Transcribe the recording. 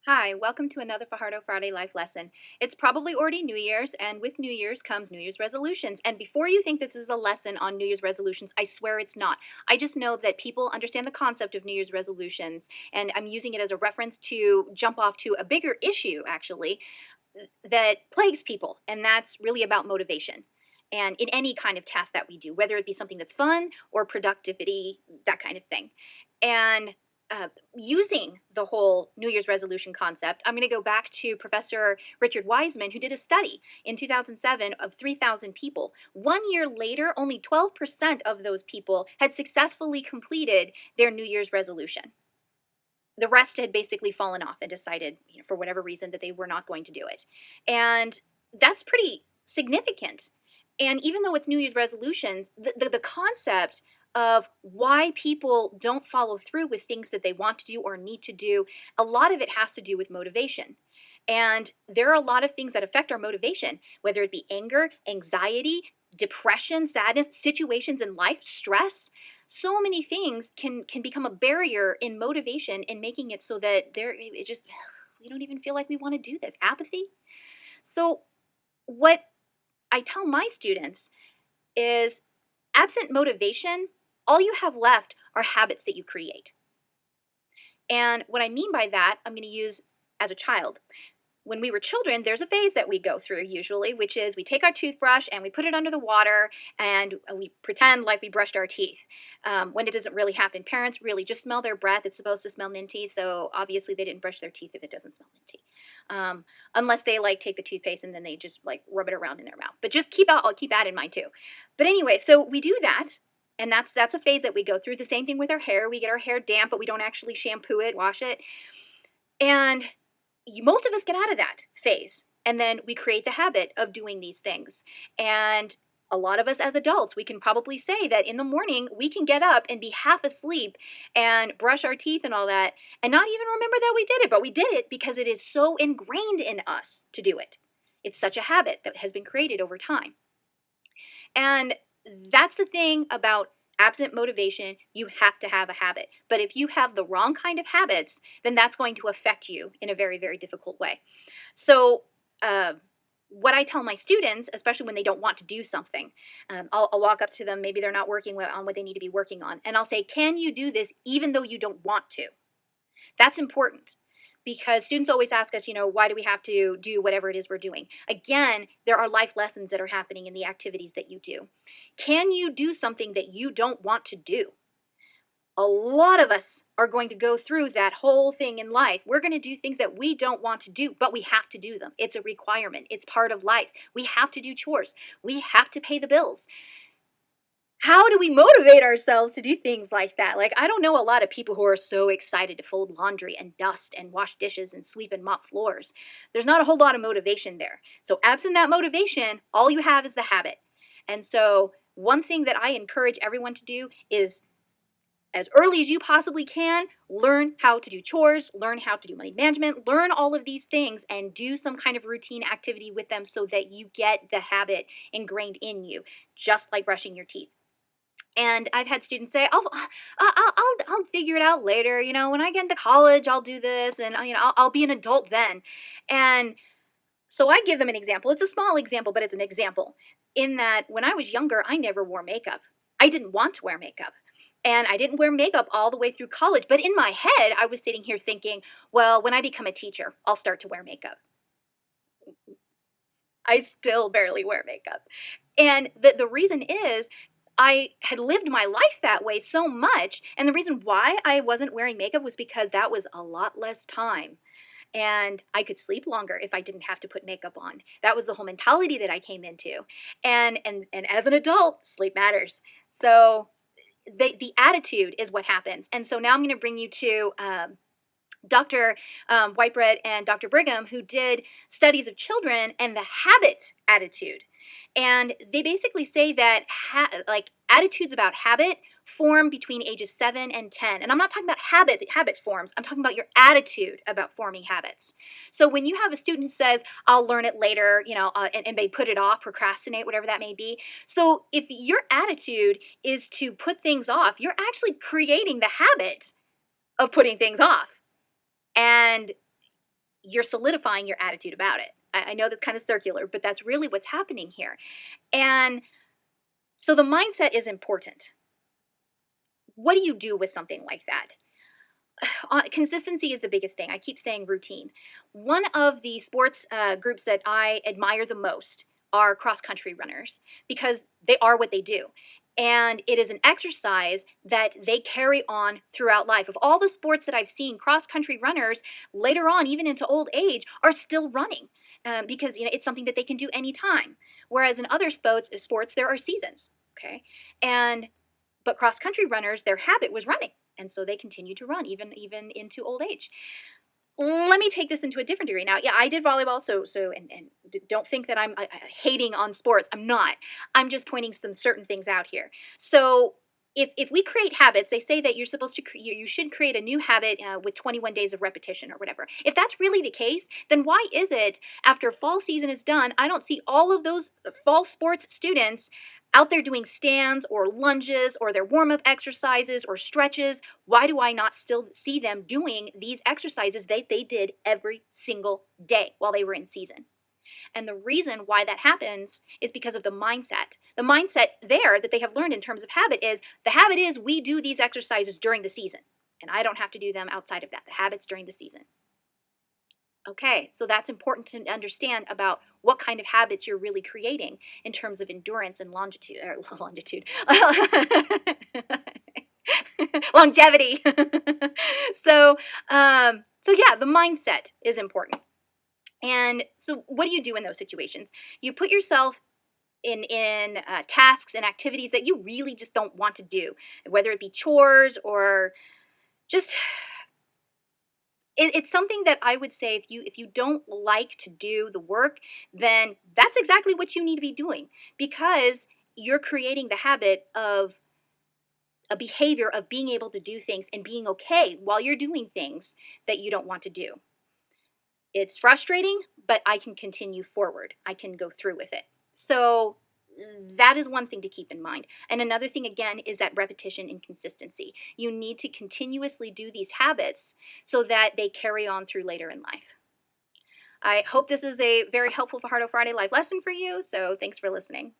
Hi, welcome to another Fajardo Friday Life Lesson. It's probably already New Year's, and with New Year's comes New Year's resolutions. And before you think this is a lesson on New Year's resolutions, I swear it's not. I just know that people understand the concept of New Year's resolutions, and I'm using it as a reference to jump off to a bigger issue, actually, that plagues people, and that's really about motivation. And in any kind of task that we do, whether it be something that's fun or productivity, that kind of thing. And using the whole New Year's resolution concept, I'm going to go back to Professor Richard Wiseman, who did a study in 2007 of 3,000 people. 1 year later, only 12% of those people had successfully completed their New Year's resolution. The rest had basically fallen off and decided, for whatever reason, that they were not going to do it. And that's pretty significant. And even though it's New Year's resolutions, the concept of why people don't follow through with things that they want to do or need to do, a lot of it has to do with motivation. And there are a lot of things that affect our motivation, whether it be anger, anxiety, depression, sadness, situations in life, stress. So many things can become a barrier in motivation and making it so that it just we don't even feel like we want to do this. Apathy. So what I tell my students is absent motivation, all you have left are habits that you create. And what I mean by that, I'm going to use as a child. When we were children, there's a phase that we go through usually, which is we take our toothbrush and we put it under the water and we pretend like we brushed our teeth when it doesn't really happen. Parents really just smell their breath. It's supposed to smell minty, so obviously they didn't brush their teeth if it doesn't smell minty. Unless they take the toothpaste and then they just rub it around in their mouth. But just I'll keep that in mind too. But anyway, so we do that. And that's a phase that we go through. The same thing with our hair. We get our hair damp, but we don't actually shampoo it, wash it. And most of us get out of that phase, and then we create the habit of doing these things. And a lot of us as adults, we can probably say that in the morning we can get up and be half asleep and brush our teeth and all that and not even remember that we did it, but we did it because it is so ingrained in us to do it. It's such a habit that has been created over time. And that's the thing about absent motivation. You have to have a habit. But if you have the wrong kind of habits, then that's going to affect you in a very, very difficult way. So, what I tell my students, especially when they don't want to do something, I'll walk up to them. Maybe they're not working on what they need to be working on. And I'll say, can you do this even though you don't want to? That's important because students always ask us, why do we have to do whatever it is we're doing? Again, there are life lessons that are happening in the activities that you do. Can you do something that you don't want to do? A lot of us are going to go through that whole thing in life. We're going to do things that we don't want to do, but we have to do them. It's a requirement. It's part of life. We have to do chores. We have to pay the bills. How do we motivate ourselves to do things like that? I don't know a lot of people who are so excited to fold laundry and dust and wash dishes and sweep and mop floors. There's not a whole lot of motivation there. So absent that motivation, all you have is the habit. And so one thing that I encourage everyone to do is, as early as you possibly can, learn how to do chores, learn how to do money management, learn all of these things and do some kind of routine activity with them so that you get the habit ingrained in you, just like brushing your teeth. And I've had students say, I'll figure it out later. When I get into college, I'll do this, and I'll be an adult then. And so I give them an example. It's a small example, but it's an example. In that, when I was younger, I never wore makeup. I didn't want to wear makeup. And I didn't wear makeup all the way through college. But in my head, I was sitting here thinking, well, when I become a teacher, I'll start to wear makeup. I still barely wear makeup. And the reason is I had lived my life that way so much. And the reason why I wasn't wearing makeup was because that was a lot less time. And I could sleep longer if I didn't have to put makeup on. That was the whole mentality that I came into. And as an adult, sleep matters. So the attitude is what happens. And so now I'm going to bring you to Dr. Whitebread and Dr. Brigham, who did studies of children and the habit attitude. And they basically say that attitudes about habit form between ages 7 and 10. And I'm not talking about habit forms. I'm talking about your attitude about forming habits. So when you have a student who says, I'll learn it later, and they put it off, procrastinate, whatever that may be. So if your attitude is to put things off, you're actually creating the habit of putting things off. And you're solidifying your attitude about it. I know that's kind of circular, but that's really what's happening here. And so the mindset is important. What do you do with something like that? Consistency is the biggest thing. I keep saying routine. One of the sports groups that I admire the most are cross country runners because they are what they do. And it is an exercise that they carry on throughout life. Of all the sports that I've seen, cross country runners later on, even into old age, are still running because it's something that they can do anytime. Whereas in other sports there are seasons. Okay, and but cross country runners, their habit was running, and so they continue to run even into old age. Let me take this into a different degree. Now, yeah, I did volleyball, and don't think that I'm hating on sports. I'm not. I'm just pointing some certain things out here. So if we create habits, they say that you're supposed to you should create a new habit with 21 days of repetition or whatever. If that's really the case, then why is it after fall season is done, I don't see all of those fall sports students out there doing stands or lunges or their warm-up exercises or stretches? Why do I not still see them doing these exercises that they did every single day while they were in season? And the reason why that happens is because of the mindset. The mindset there that they have learned in terms of habit is the habit is we do these exercises during the season, and I don't have to do them outside of that. The habit's during the season. Okay, so that's important to understand about what kind of habits you're really creating in terms of endurance and longitude, longevity. so, so yeah, the mindset is important. And so, what do you do in those situations? You put yourself in tasks and activities that you really just don't want to do, whether it be chores or just it's something that I would say if you don't like to do the work, then that's exactly what you need to be doing because you're creating the habit of a behavior of being able to do things and being okay while you're doing things that you don't want to do. It's frustrating, but I can continue forward. I can go through with it. So that is one thing to keep in mind. And another thing, again, is that repetition and consistency. You need to continuously do these habits so that they carry on through later in life. I hope this is a very helpful Fajardo Friday Life lesson for you. So thanks for listening.